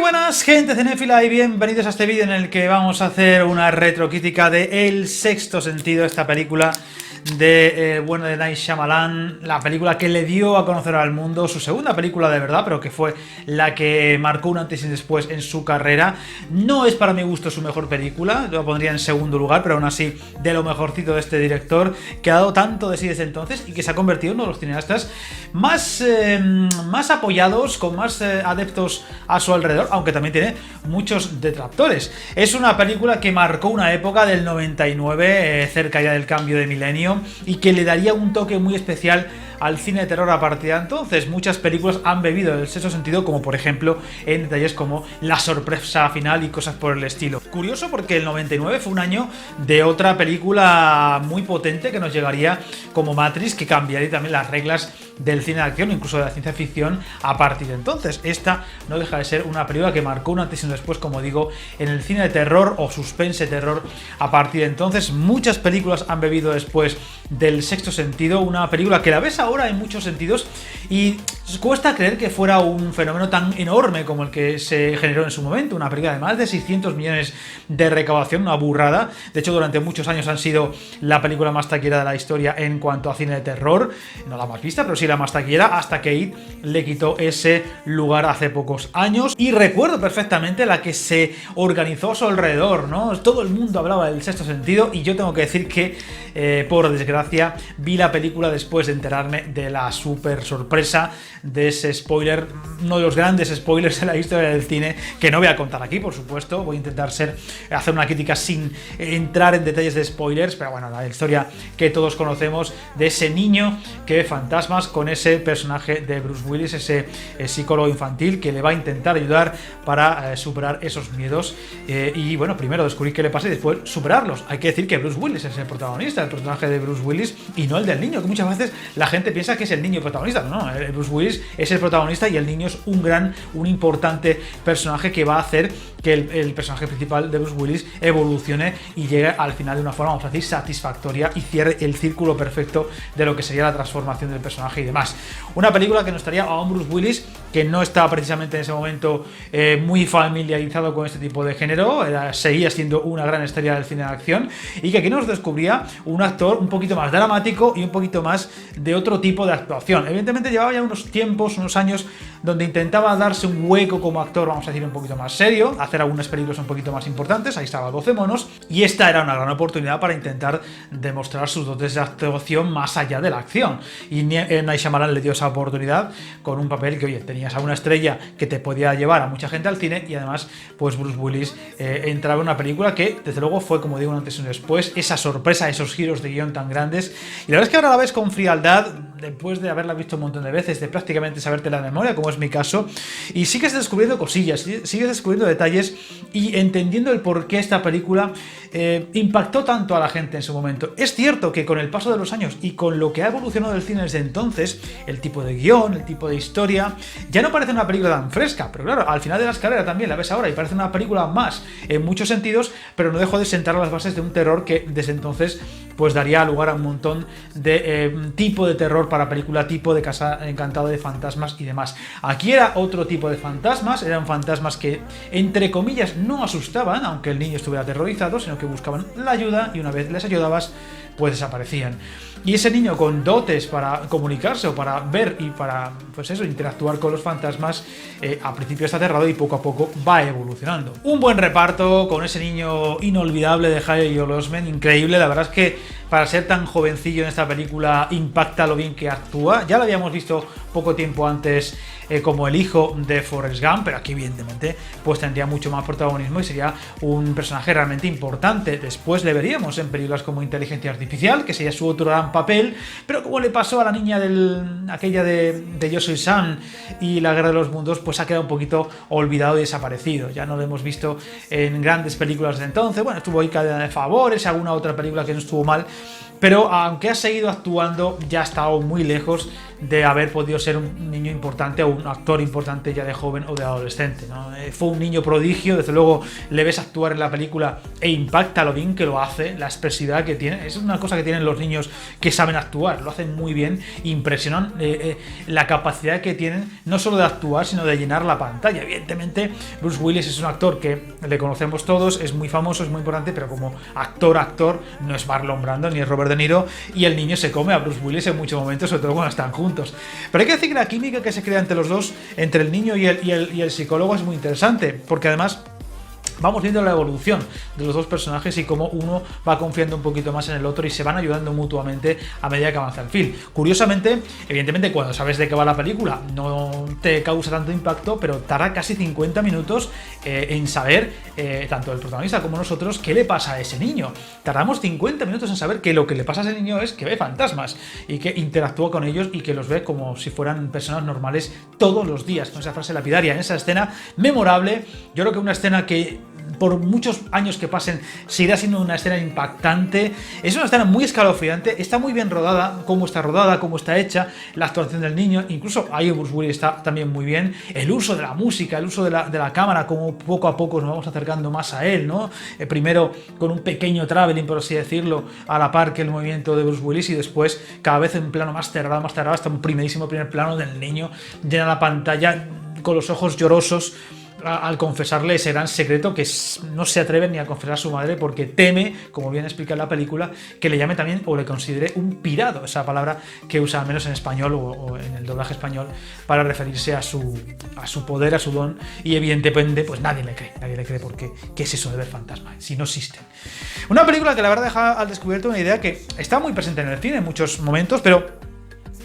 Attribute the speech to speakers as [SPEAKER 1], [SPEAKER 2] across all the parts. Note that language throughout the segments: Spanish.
[SPEAKER 1] Buenas gente cinéfila y bienvenidos a este vídeo en el que vamos a hacer una retrocrítica de El Sexto Sentido, esta película de bueno de Night Shyamalan, la película que le dio a conocer al mundo, su segunda película de verdad, pero que fue la que marcó un antes y un después en su carrera. No es para mi gusto su mejor película, lo pondría en segundo lugar, pero aún así de lo mejorcito de este director, que ha dado tanto de sí desde entonces y que se ha convertido en uno de los cineastas más apoyados, con más adeptos a su alrededor, aunque también tiene muchos detractores. Es una película que marcó una época del 99, cerca ya del cambio de milenio, y que le daría un toque muy especial al cine de terror a partir de entonces. Muchas películas han bebido del sexto sentido, como por ejemplo en detalles como la sorpresa final y cosas por el estilo. Curioso porque el 99 fue un año de otra película muy potente que nos llegaría como Matrix, que cambiaría también las reglas del cine de acción, incluso de la ciencia ficción a partir de entonces. Esta no deja de ser una película que marcó un antes y un después, como digo, en el cine de terror o suspense terror a partir de entonces. Muchas películas han bebido después del Sexto Sentido, una película que la ves ahora en muchos sentidos y cuesta creer que fuera un fenómeno tan enorme como el que se generó en su momento. Una película de más de 600 millones de recaudación, una burrada. De hecho, durante muchos años han sido la película más taquillera de la historia en cuanto a cine de terror, no la más vista, pero sí la más taquillera, hasta que It le quitó ese lugar hace pocos años. Y recuerdo perfectamente la que se organizó a su alrededor, ¿no? Todo el mundo hablaba del Sexto Sentido y yo tengo que decir que, por desgracia, vi la película después de enterarme de la super sorpresa de ese spoiler, uno de los grandes spoilers de la historia del cine, que no voy a contar aquí, por supuesto. Voy a intentar hacer una crítica sin entrar en detalles de spoilers, pero bueno, la historia que todos conocemos de ese niño que ve fantasmas, con ese personaje de Bruce Willis, ese psicólogo infantil que le va a intentar ayudar para superar esos miedos y bueno, primero descubrir qué le pasa y después superarlos. Hay que decir que Bruce Willis es el protagonista, el personaje de Bruce Willis, y no el del niño, que muchas veces la gente piensa que es el niño protagonista. No, Bruce Willis es el protagonista y el niño es un importante personaje que va a hacer que el personaje principal de Bruce Willis evolucione y llegue al final de una forma, vamos a decir, satisfactoria, y cierre el círculo perfecto de lo que sería la transformación del personaje y demás. Una película que nos estaría a un Bruce Willis que no estaba precisamente en ese momento muy familiarizado con este tipo de género, seguía siendo una gran estrella del cine de acción, y que aquí nos descubría un actor un poquito más dramático y un poquito más de otro tipo de actuación. Evidentemente llevaba ya unos tiempos, unos años, donde intentaba darse un hueco como actor, vamos a decir, un poquito más serio, hacer algunas películas un poquito más importantes. Ahí estaba 12 monos, y esta era una gran oportunidad para intentar demostrar sus dotes de actuación más allá de la acción, y Night Shyamalan le dio esa oportunidad con un papel que, oye, tenías a una estrella que te podía llevar a mucha gente al cine, y además pues Bruce Willis entraba en una película que desde luego fue, como digo, un antes y un después, esa sorpresa, esos giros de guión tan grandes. Y la verdad es que ahora la ves con frialdad, después de haberla visto un montón de veces, de prácticamente sabértela de memoria, como es mi caso, y sigues descubriendo cosillas, sigues descubriendo detalles y entendiendo el por qué esta película impactó tanto a la gente en su momento. Es cierto que con el paso de los años y con lo que ha evolucionado el cine desde entonces, el tipo de guión, el tipo de historia, ya no parece una película tan fresca, pero claro, al final de la escalera también la ves ahora y parece una película más en muchos sentidos, pero no dejó de sentar las bases de un terror que desde entonces pues daría lugar a un montón de tipo de terror para película, tipo de Casa Encantada, de fantasmas y demás. Aquí era otro tipo de fantasmas, eran fantasmas que, entre comillas, no asustaban, aunque el niño estuviera aterrorizado, sino que buscaban la ayuda, y una vez les ayudabas, pues desaparecían. Y ese niño con dotes para comunicarse o para ver y para, pues eso, interactuar con los fantasmas, al principio está aterrado y poco a poco va evolucionando. Un buen reparto con ese niño inolvidable de Haley Joel Osment, increíble. La verdad es que para ser tan jovencillo en esta película impacta lo bien que actúa. Ya lo habíamos visto poco tiempo antes como el hijo de Forrest Gump, pero aquí evidentemente pues tendría mucho más protagonismo y sería un personaje realmente importante. Después le veríamos en películas como Inteligencia Artificial, que sería su otro gran papel, pero como le pasó a la niña aquella de Yo Soy Sam y La Guerra de los Mundos, pues ha quedado un poquito olvidado y desaparecido. Ya no lo hemos visto en grandes películas de entonces. Bueno, estuvo ahí Cadena de Favores, alguna otra película que no estuvo mal, pero aunque ha seguido actuando, ya ha estado muy lejos de haber podido ser un niño importante o un actor importante ya de joven o de adolescente, ¿no? Fue un niño prodigio, desde luego le ves actuar en la película e impacta lo bien que lo hace, la expresividad que tiene. Es una cosa que tienen los niños que saben actuar, lo hacen muy bien, impresionan la capacidad que tienen no solo de actuar, sino de llenar la pantalla. Evidentemente, Bruce Willis es un actor que le conocemos todos, es muy famoso, es muy importante, pero como actor no es Marlon Brando ni es Robert De Niro, y el niño se come a Bruce Willis en muchos momentos, sobre todo cuando están juntos. Pero hay que decir que la química que se crea entre los dos, entre el niño y el psicólogo, es muy interesante, porque además vamos viendo la evolución de los dos personajes y cómo uno va confiando un poquito más en el otro y se van ayudando mutuamente a medida que avanza el film. Curiosamente, evidentemente, cuando sabes de qué va la película no te causa tanto impacto, pero tarda casi 50 minutos en saber, tanto el protagonista como nosotros, qué le pasa a ese niño. Tardamos 50 minutos en saber que lo que le pasa a ese niño es que ve fantasmas y que interactúa con ellos y que los ve como si fueran personas normales todos los días, con esa frase lapidaria, en esa escena memorable. Yo creo que una escena que por muchos años que pasen seguirá siendo una escena impactante. Es una escena muy escalofriante, está muy bien rodada, cómo está hecha, la actuación del niño, incluso ahí Bruce Willis está también muy bien, el uso de la música, el uso de la cámara, como poco a poco nos vamos acercando más a él, ¿no? Primero con un pequeño traveling, por así decirlo, a la par que el movimiento de Bruce Willis, y después cada vez en plano más cerrado, hasta un primer plano del niño llena la pantalla con los ojos llorosos al confesarle ese gran secreto que no se atreve ni a confesar a su madre porque teme, como bien explica en la película, que le llame también o le considere un pirado, esa palabra que usa al menos en español o en el doblaje español para referirse a su poder, a su don, y evidentemente pues nadie le cree porque ¿qué es eso de ver fantasmas? Si no existen. Una película que la verdad deja al descubierto una idea que está muy presente en el cine en muchos momentos, pero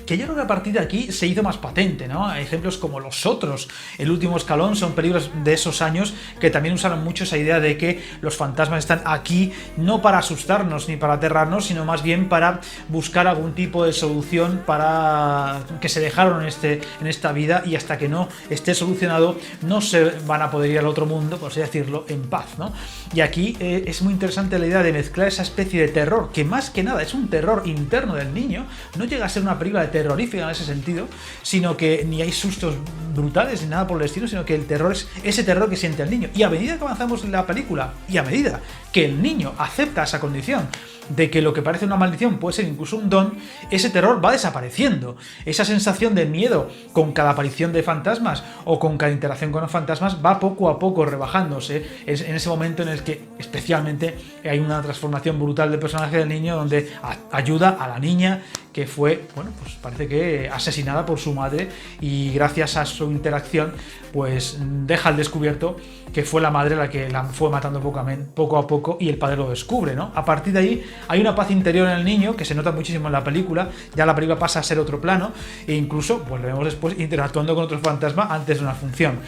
[SPEAKER 1] que yo creo que a partir de aquí se hizo más patente, ¿no? Ejemplos como Los Otros, El Último Escalón, son películas de esos años que también usaron mucho esa idea de que los fantasmas están aquí no para asustarnos ni para aterrarnos, sino más bien para buscar algún tipo de solución para que se dejaron en esta vida, y hasta que no esté solucionado no se van a poder ir al otro mundo, por así decirlo, en paz, ¿no? Y aquí es muy interesante la idea de mezclar esa especie de terror, que más que nada es un terror interno del niño, no llega a ser una película de terrorífica en ese sentido, sino que ni hay sustos brutales ni nada por el estilo, sino que el terror es ese terror que siente el niño. Y a medida que avanzamos en la película y a medida que el niño acepta esa condición de que lo que parece una maldición puede ser incluso un don, ese terror va desapareciendo. Esa sensación de miedo con cada aparición de fantasmas o con cada interacción con los fantasmas va poco a poco rebajándose. Es en ese momento en el que especialmente hay una transformación brutal del personaje del niño, donde ayuda a la niña que fue, bueno, pues parece que asesinada por su madre, y gracias a su interacción pues deja al descubierto que fue la madre la que la fue matando poco a poco, y el padre lo descubre, ¿no? A partir de ahí hay una paz interior en el niño que se nota muchísimo en la película. Ya la película pasa a ser otro plano e incluso pues lo vemos después interactuando con otros fantasmas antes de una función.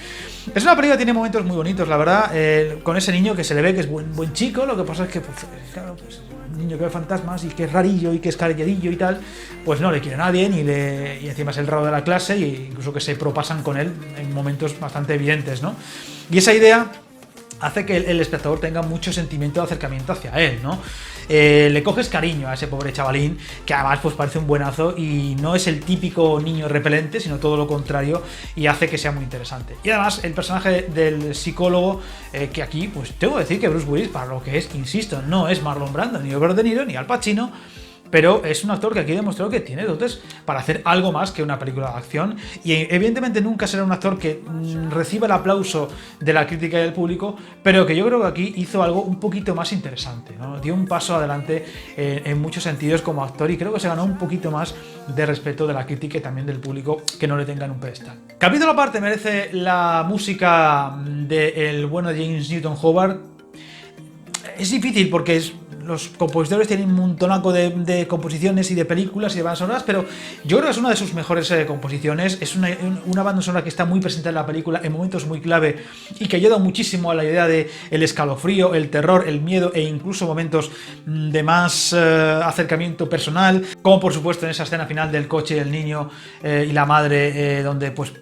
[SPEAKER 1] Es una película que tiene momentos muy bonitos, la verdad, con ese niño que se le ve que es buen chico. Lo que pasa es que pues, claro, pues un niño que ve fantasmas y que es rarillo y que es calladillo y tal, pues no le quiere a nadie y encima es el raro de la clase, e incluso que se propasan con él en momentos bastante evidentes, ¿no? Y esa idea hace que el espectador tenga mucho sentimiento de acercamiento hacia él, ¿no? Le coges cariño a ese pobre chavalín, que además pues parece un buenazo y no es el típico niño repelente, sino todo lo contrario, y hace que sea muy interesante. Y además el personaje del psicólogo, que aquí pues tengo que decir que Bruce Willis, para lo que es, insisto, no es Marlon Brando, ni Robert De Niro, ni Al Pacino, pero es un actor que aquí demostró que tiene dotes para hacer algo más que una película de acción, y evidentemente nunca será un actor que reciba el aplauso de la crítica y del público, pero que yo creo que aquí hizo algo un poquito más interesante, ¿no? Dio un paso adelante en muchos sentidos como actor, y creo que se ganó un poquito más de respeto de la crítica y también del público, que no le tengan un pedestal. Capítulo aparte merece la música del bueno James Newton Howard. Es difícil porque los compositores tienen un montonaco de composiciones y de películas y de bandas sonoras, pero yo creo que es una de sus mejores composiciones. Es una banda sonora que está muy presente en la película en momentos muy clave y que ayuda muchísimo a la idea de el escalofrío, el terror, el miedo, e incluso momentos de más acercamiento personal, como por supuesto en esa escena final del coche del niño y la madre, donde pues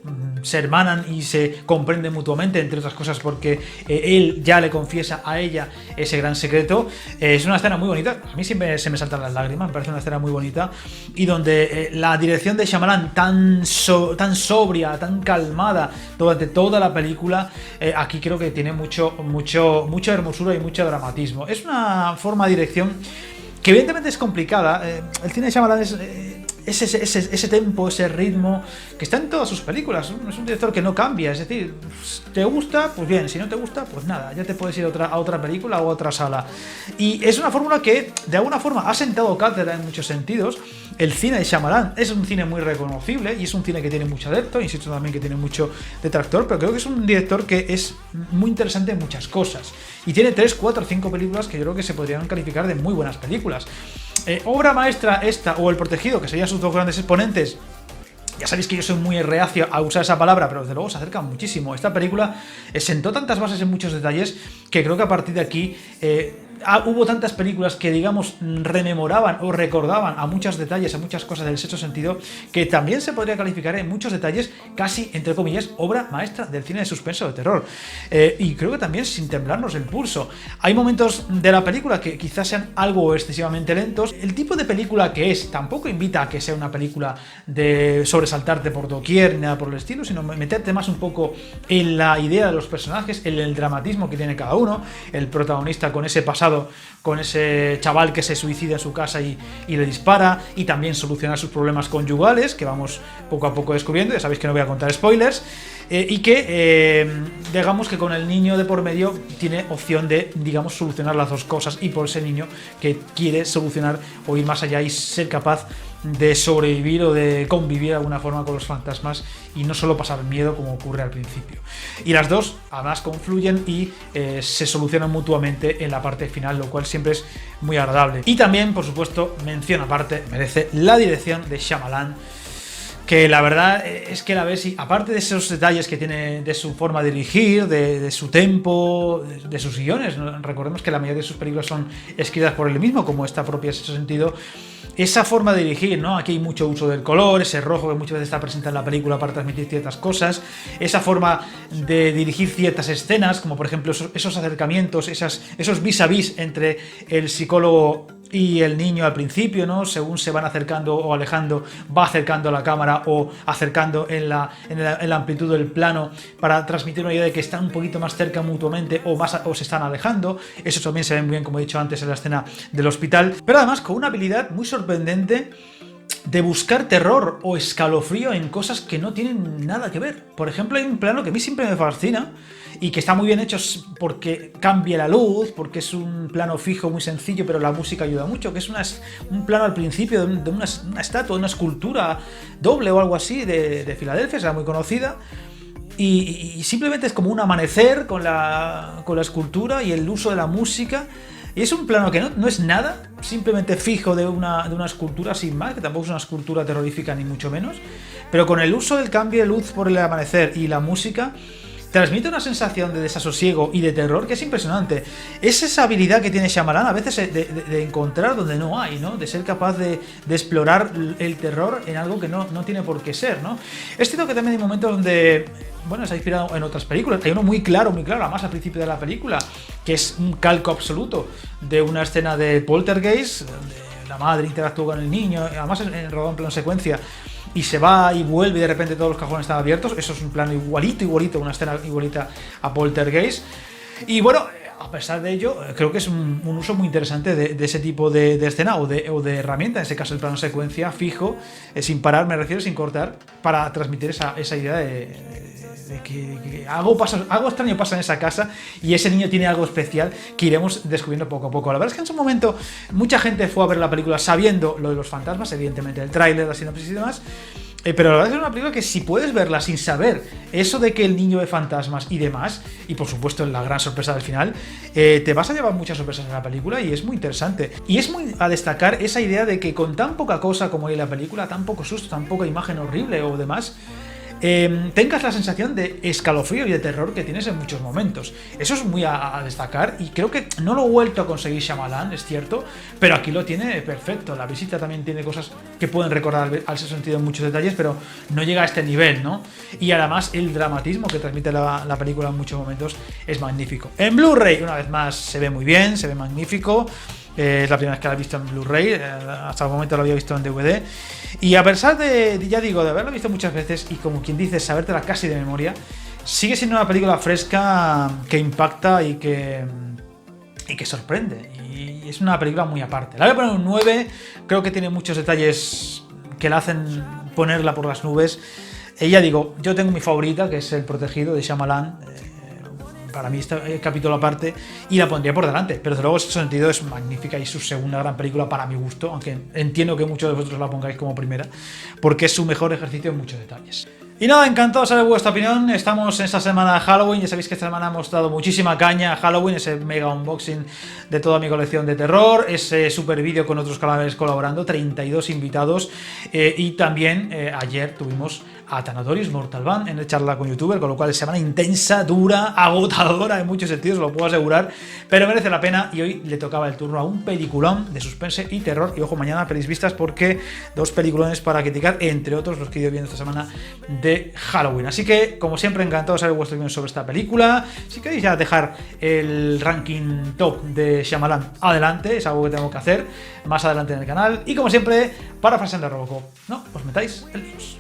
[SPEAKER 1] se hermanan y se comprenden mutuamente, entre otras cosas porque él ya le confiesa a ella ese gran secreto. Es una escena muy bonita, a mí siempre se me saltan las lágrimas, me parece una escena muy bonita, y donde la dirección de Shyamalan tan sobria, tan calmada durante toda la película, aquí creo que tiene mucha hermosura y mucho dramatismo. Es una forma de dirección que evidentemente es complicada. El cine de Shyamalan es ese tempo, ese ritmo que está en todas sus películas. Es un director que no cambia, es decir, te gusta, pues bien, si no te gusta, pues nada, ya te puedes ir a otra película o a otra sala. Y es una fórmula que de alguna forma ha sentado cátedra en muchos sentidos. El cine de Shyamalan es un cine muy reconocible y es un cine que tiene mucho adepto, insisto también que tiene mucho detractor, pero creo que es un director que es muy interesante en muchas cosas. Y tiene 3, 4, 5 películas que yo creo que se podrían calificar de muy buenas películas. Obra maestra esta, o El Protegido, que serían sus dos grandes exponentes. Ya sabéis que yo soy muy reacio a usar esa palabra, pero desde luego se acerca muchísimo. Esta película sentó tantas bases en muchos detalles que creo que a partir de aquí hubo tantas películas que, digamos, rememoraban o recordaban a muchos detalles, a muchas cosas del sexto sentido, que también se podría calificar en muchos detalles casi, entre comillas, obra maestra del cine de suspenso de terror. Y creo que también sin temblarnos el pulso. Hay momentos de la película que quizás sean algo excesivamente lentos. El tipo de película que es tampoco invita a que sea una película de sobresaltarte por doquier ni nada por el estilo, sino meterte más un poco en la idea de los personajes, en el dramatismo que tiene cada uno, el protagonista con ese pasado, con ese chaval que se suicida en su casa y le dispara, y también solucionar sus problemas conyugales, que vamos poco a poco descubriendo. Ya sabéis que no voy a contar spoilers, y que digamos que con el niño de por medio tiene opción de, digamos, solucionar las dos cosas, y por ese niño que quiere solucionar o ir más allá y ser capaz de sobrevivir o de convivir de alguna forma con los fantasmas y no solo pasar miedo como ocurre al principio. Y las dos además confluyen y se solucionan mutuamente en la parte final, lo cual siempre es muy agradable. Y también, por supuesto, mención aparte merece la dirección de Shyamalan, que la verdad es que la ves y aparte de esos detalles que tiene de su forma de dirigir, de su tempo, de sus guiones, ¿no? Recordemos que la mayoría de sus películas son escritas por él mismo, como esta propia en ese sentido. Esa forma de dirigir, ¿no? Aquí hay mucho uso del color, ese rojo que muchas veces está presente en la película para transmitir ciertas cosas, esa forma de dirigir ciertas escenas, como por ejemplo esos acercamientos, esos vis a vis entre el psicólogo y el niño al principio, ¿no? Según se van acercando o alejando, va acercando la cámara o acercando en la amplitud del plano para transmitir una idea de que están un poquito más cerca mutuamente o se están alejando. Eso también se ve muy bien, como he dicho antes, en la escena del hospital, pero además con una habilidad muy sorprendente de buscar terror o escalofrío en cosas que no tienen nada que ver. Por ejemplo, hay un plano que a mí siempre me fascina y que está muy bien hecho porque cambia la luz, porque es un plano fijo muy sencillo, pero la música ayuda mucho, que es un plano al principio de una estatua, de una escultura doble o algo así de Filadelfia, será muy conocida. Y simplemente es como un amanecer con la escultura y el uso de la música. Y es un plano que no es nada, simplemente fijo de una escultura sin más, que tampoco es una escultura terrorífica ni mucho menos, pero con el uso del cambio de luz por el amanecer y la música transmite una sensación de desasosiego y de terror que es impresionante. Es esa habilidad que tiene Shyamalan a veces de encontrar donde no hay, ¿no? De ser capaz de explorar el terror en algo que no tiene por qué ser, ¿no? Es cierto que también hay momentos donde, bueno, se ha inspirado en otras películas. Hay uno muy claro, además al principio de la película, que es un calco absoluto de una escena de Poltergeist, donde la madre interactúa con el niño, además en rodado en plano secuencia, y se va y vuelve y de repente todos los cajones están abiertos. Eso es un plano igualito, una escena igualita a Poltergeist. Y bueno, a pesar de ello, creo que es un uso muy interesante de ese tipo de escena o de herramienta, en ese caso el plano secuencia fijo, sin parar, me refiero, sin cortar, para transmitir esa idea de que algo extraño pasa en esa casa y ese niño tiene algo especial que iremos descubriendo poco a poco. La verdad es que en su momento mucha gente fue a ver la película sabiendo lo de los fantasmas, evidentemente el tráiler, la sinopsis y demás. Pero la verdad es que es una película que si puedes verla sin saber eso de que el niño ve fantasmas y demás, y por supuesto la gran sorpresa del final, te vas a llevar muchas sorpresas en la película y es muy interesante. Y es muy a destacar esa idea de que con tan poca cosa como hay en la película, tan poco susto, tan poca imagen horrible o demás, tengas la sensación de escalofrío y de terror que tienes en muchos momentos. Eso es muy a destacar y creo que no lo he vuelto a conseguir Shyamalan, es cierto, pero aquí lo tiene perfecto. La visita también tiene cosas que pueden recordar al sentido en muchos detalles, pero no llega a este nivel, ¿no? Y además el dramatismo que transmite la película en muchos momentos es magnífico. En Blu-ray, una vez más, se ve muy bien, se ve magnífico. Es la primera vez que la he visto en Blu-ray, hasta el momento lo había visto en DVD. Y a pesar de, ya digo, de haberla visto muchas veces y como quien dice, sabértela casi de memoria, sigue siendo una película fresca que impacta y que sorprende. Y es una película muy aparte. La voy a poner un 9, creo que tiene muchos detalles que la hacen ponerla por las nubes. Ya digo, yo tengo mi favorita, que es El Protegido de Shyamalan. Para mí este capítulo aparte, y la pondría por delante, pero desde luego en ese sentido es magnífica y es su segunda gran película para mi gusto, aunque entiendo que muchos de vosotros la pongáis como primera, porque es su mejor ejercicio en muchos detalles. Y nada, encantado de saber vuestra opinión. Estamos en esta semana de Halloween. Ya sabéis que esta semana hemos dado muchísima caña a Halloween, ese mega unboxing de toda mi colección de terror, ese super vídeo con otros canales colaborando, 32 invitados, y también ayer tuvimos a Thanatorius Mortal Band en el charla con youtuber, con lo cual es semana intensa, dura, agotadora en muchos sentidos, lo puedo asegurar, pero merece la pena. Y hoy le tocaba el turno a un peliculón de suspense y terror. Y ojo, mañana pelis vistas, porque 2 peliculones para criticar, entre otros los que he ido viendo esta semana de Halloween. Así que, como siempre, encantado de saber vuestra opinión sobre esta película. Si queréis ya dejar el ranking top de Shyamalan adelante, es algo que tengo que hacer más adelante en el canal. Y como siempre, parafraseando a Robocop, no os metáis en líos.